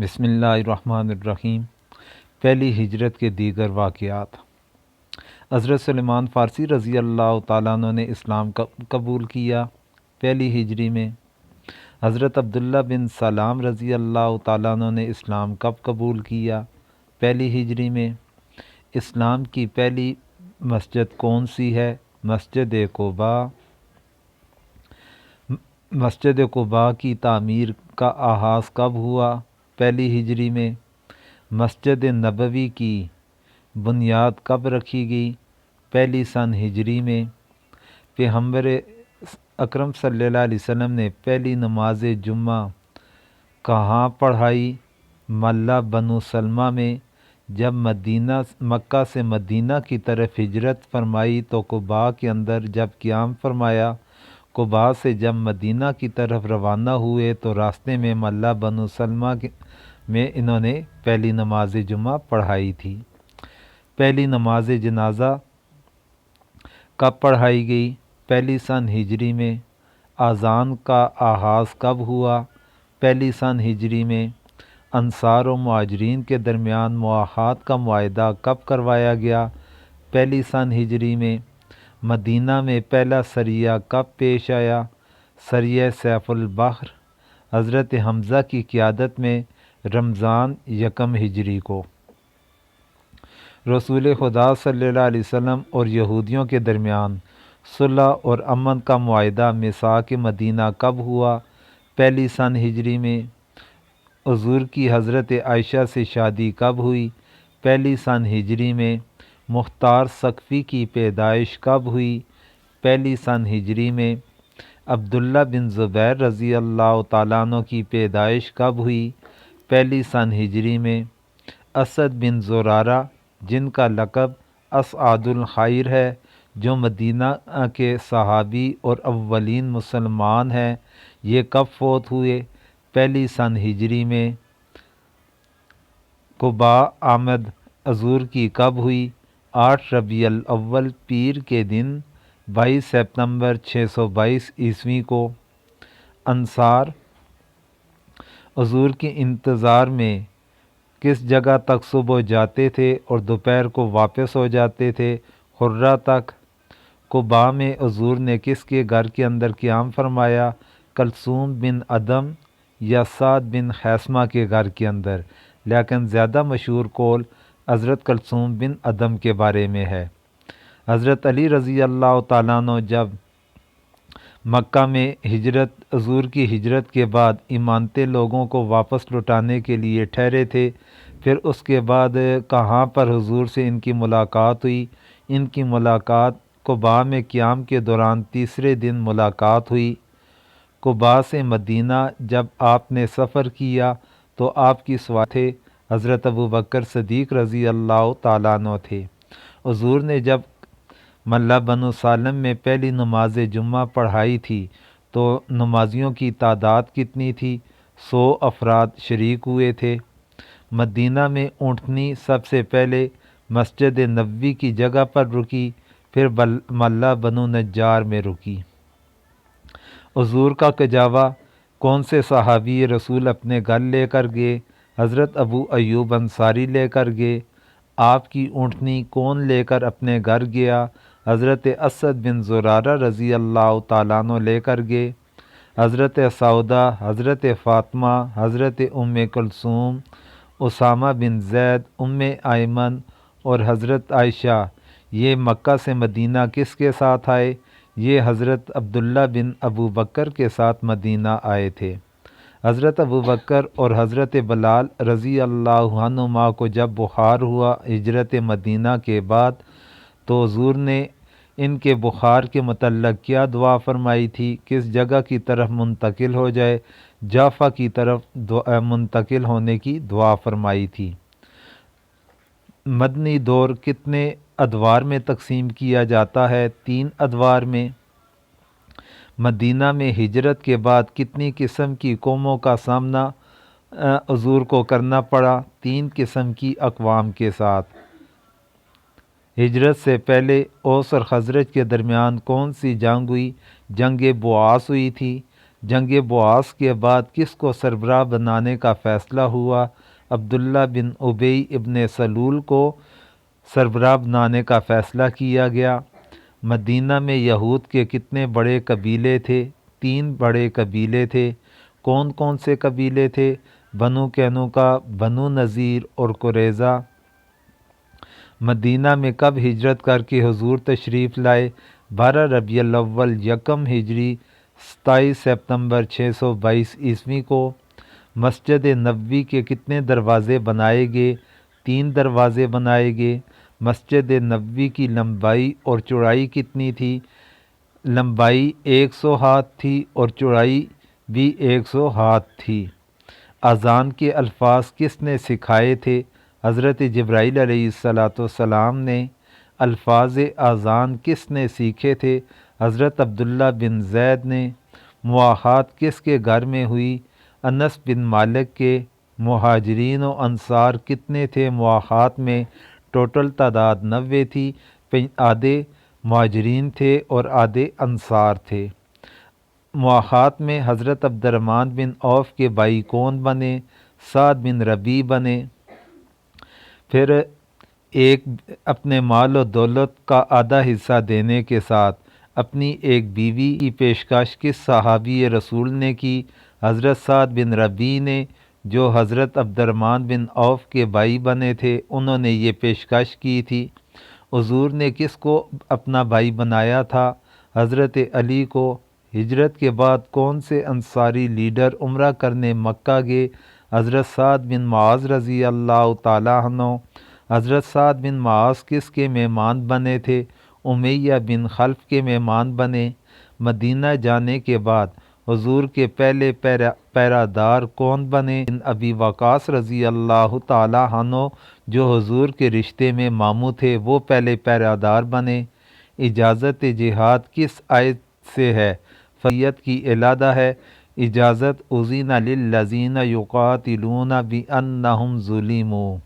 بسم اللہ الرحمن الرحیم۔ پہلی ہجرت کے دیگر واقعات۔ حضرت سلیمان فارسی رضی اللہ تعالیٰ عنہ نے اسلام قبول کیا پہلی ہجری میں۔ حضرت عبداللہ بن سلام رضی اللہ تعالیٰ عنہ نے اسلام کب قبول کیا؟ پہلی ہجری میں۔ اسلام کی پہلی مسجد کون سی ہے؟ مسجد قباء۔ مسجد قباء کی تعمیر کا آغاز کب ہوا؟ پہلی ہجری میں۔ مسجد نبوی کی بنیاد کب رکھی گئی؟ پہلی سن ہجری میں۔ پیغمبر اکرم صلی اللہ علیہ وسلم نے پہلی نماز جمعہ کہاں پڑھائی؟ محلہ بنو سلمہ میں۔ جب مکہ سے مدینہ کی طرف ہجرت فرمائی تو قباء کے اندر جب قیام فرمایا۔ قباء سے جب مدینہ کی طرف روانہ ہوئے تو راستے میں محلہ بنو سلمہ میں انہوں نے پہلی نماز جمعہ پڑھائی تھی۔ پہلی نماز جنازہ کب پڑھائی گئی؟ پہلی سن ہجری میں۔ اذان کا آغاز کب ہوا؟ پہلی سن ہجری میں۔ انصار و مہاجرین کے درمیان مواخات کا معاہدہ کب کروایا گیا؟ پہلی سن ہجری میں۔ مدینہ میں پہلا سریہ کب پیش آیا؟ سریہ سیف البحر حضرت حمزہ کی قیادت میں رمضان یکم ہجری کو۔ رسول خدا صلی اللہ علیہ وسلم اور یہودیوں کے درمیان صلح اور امن کا معاہدہ میثاق مدینہ کب ہوا؟ پہلی سن ہجری میں۔ حضور کی حضرت عائشہ سے شادی کب ہوئی؟ پہلی سن ہجری میں۔ مختار ثقفی کی پیدائش کب ہوئی؟ پہلی سن ہجری میں۔ عبداللہ بن زبیر رضی اللہ تعالیٰ عنہ کی پیدائش کب ہوئی؟ پہلی سن ہجری میں۔ اسد بن زرارہ جن کا لقب اسعد الخیر ہے، جو مدینہ کے صحابی اور اولین مسلمان ہیں، یہ کب فوت ہوئے؟ پہلی سن ہجری میں۔ قباء آمد حضور کی کب ہوئی؟ 8 ربیع الاول پیر کے دن 22 سپتمبر 622 عیسوی کو۔ انصار حضور کے انتظار میں کس جگہ تک صبح جاتے تھے اور دوپہر کو واپس ہو جاتے تھے؟ حرہ تک۔ قباء میں حضور نے کس کے گھر کے اندر قیام فرمایا؟ کلثوم بن ادم یا سعد بن خیثمہ کے گھر کے اندر، لیکن زیادہ مشہور قول حضرت کلثوم بن ادم کے بارے میں ہے۔ حضرت علی رضی اللہ تعالیٰ عنہ جب مکہ میں حضور کی ہجرت کے بعد ایمانتے لوگوں کو واپس لوٹانے کے لیے ٹھہرے تھے، پھر اس کے بعد کہاں پر حضور سے ان کی ملاقات ہوئی؟ ان کی ملاقات قباء میں قیام کے دوران تیسرے دن ملاقات ہوئی۔ قباء سے مدینہ جب آپ نے سفر کیا تو آپ کی سواری تھے حضرت ابوبکر صدیق رضی اللہ تعالیٰ عنہ تھے۔ حضور نے جب محلہ بنو سالم میں پہلی نماز جمعہ پڑھائی تھی تو نمازیوں کی تعداد کتنی تھی؟ 100 افراد شریک ہوئے تھے۔ مدینہ میں اونٹنی سب سے پہلے مسجد نبوی کی جگہ پر رکی، پھر محلہ بنو نجار میں رکی۔ حضور کا کجاوا کون سے صحابی رسول اپنے گھر لے کر گئے؟ حضرت ابو ایوب انصاری لے کر گئے۔ آپ کی اونٹنی کون لے کر اپنے گھر گیا؟ حضرت اسد بن زرارہ رضی اللہ تعالیٰ عنہ لے کر گئے۔ حضرت سعودہ، حضرت فاطمہ، حضرت ام کلثوم، اسامہ بن زید، ام ایمن اور حضرت عائشہ یہ مکہ سے مدینہ کس کے ساتھ آئے؟ یہ حضرت عبداللہ بن ابو بکر کے ساتھ مدینہ آئے تھے۔ حضرت ابو بکر اور حضرت بلال رضی اللہ عنہما کو جب بخار ہوا ہجرت مدینہ کے بعد تو حضور نے ان کے بخار کے متعلق کیا دعا فرمائی تھی؟ کس جگہ کی طرف منتقل ہو جائے؟ جعفہ کی طرف منتقل ہونے کی دعا فرمائی تھی۔ مدنی دور کتنے ادوار میں تقسیم کیا جاتا ہے؟ 3 ادوار میں۔ مدینہ میں ہجرت کے بعد کتنی قسم کی قوموں کا سامنا حضور کو کرنا پڑا؟ 3 قسم کی اقوام کے ساتھ۔ ہجرت سے پہلے اوس اور خزرج کے درمیان کون سی جنگ ہوئی؟ جنگ بواس ہوئی تھی۔ جنگ بعاث کے بعد کس کو سربراہ بنانے کا فیصلہ ہوا؟ عبداللہ بن ابی ابن سلول کو سربراہ بنانے کا فیصلہ کیا گیا۔ مدینہ میں یہود کے کتنے بڑے قبیلے تھے؟ 3 بڑے قبیلے تھے۔ کون کون سے قبیلے تھے؟ بنو قینقاع، بنو نذیر اور قریظہ۔ مدینہ میں کب ہجرت کر کے حضور تشریف لائے؟ 12 ربیع الاول یکم ہجری 27 سپتمبر 622 عیسوی کو۔ مسجد نبوی کے کتنے دروازے بنائے گئے؟ 3 دروازے بنائے گئے۔ مسجد نبوی کی لمبائی اور چوڑائی کتنی تھی؟ لمبائی 100 ہاتھ تھی اور چوڑائی بھی 100 ہاتھ تھی۔ اذان کے الفاظ کس نے سکھائے تھے؟ حضرت جبرائیل علیہ السلام نے۔ الفاظ اذان کس نے سیکھے تھے؟ حضرت عبداللہ بن زید نے۔ مواخات کس کے گھر میں ہوئی؟ انس بن مالک کے۔ مہاجرین و انصار کتنے تھے مواخات میں؟ ٹوٹل تعداد 90 تھی، آدھے مہاجرین تھے اور آدھے انصار تھے۔ مواخات میں حضرت عبد الرحمن بن عوف کے بھائی کون بنے؟ سعد بن ربیع بنے۔ پھر ایک اپنے مال و دولت کا آدھا حصہ دینے کے ساتھ اپنی ایک بیوی کی پیشکش کس صحابی رسول نے کی؟ حضرت سعد بن ربیع نے، جو حضرت عبد الرحمن بن عوف کے بھائی بنے تھے، انہوں نے یہ پیشکش کی تھی۔ حضور نے کس کو اپنا بھائی بنایا تھا؟ حضرت علی کو۔ ہجرت کے بعد کون سے انصاری لیڈر عمرہ کرنے مکہ گئے؟ حضرت سعد بن معاذ رضی اللہ تعالیٰ عنہ۔ حضرت سعد بن معاذ کس کے مہمان بنے تھے؟ امیہ بن خلف کے مہمان بنے۔ مدینہ جانے کے بعد حضور کے پہلے پیرادار کون بنے؟ بن ابی وقاص رضی اللہ تعالیٰ عنہ، جو حضور کے رشتے میں ماموں تھے، وہ پہلے پیرادار بنے۔ اجازت جہاد کس آیت سے ہے؟ فریت کی علادہ ہے۔ اجازت اذن للذین یقاتلون بانہم ظلموا۔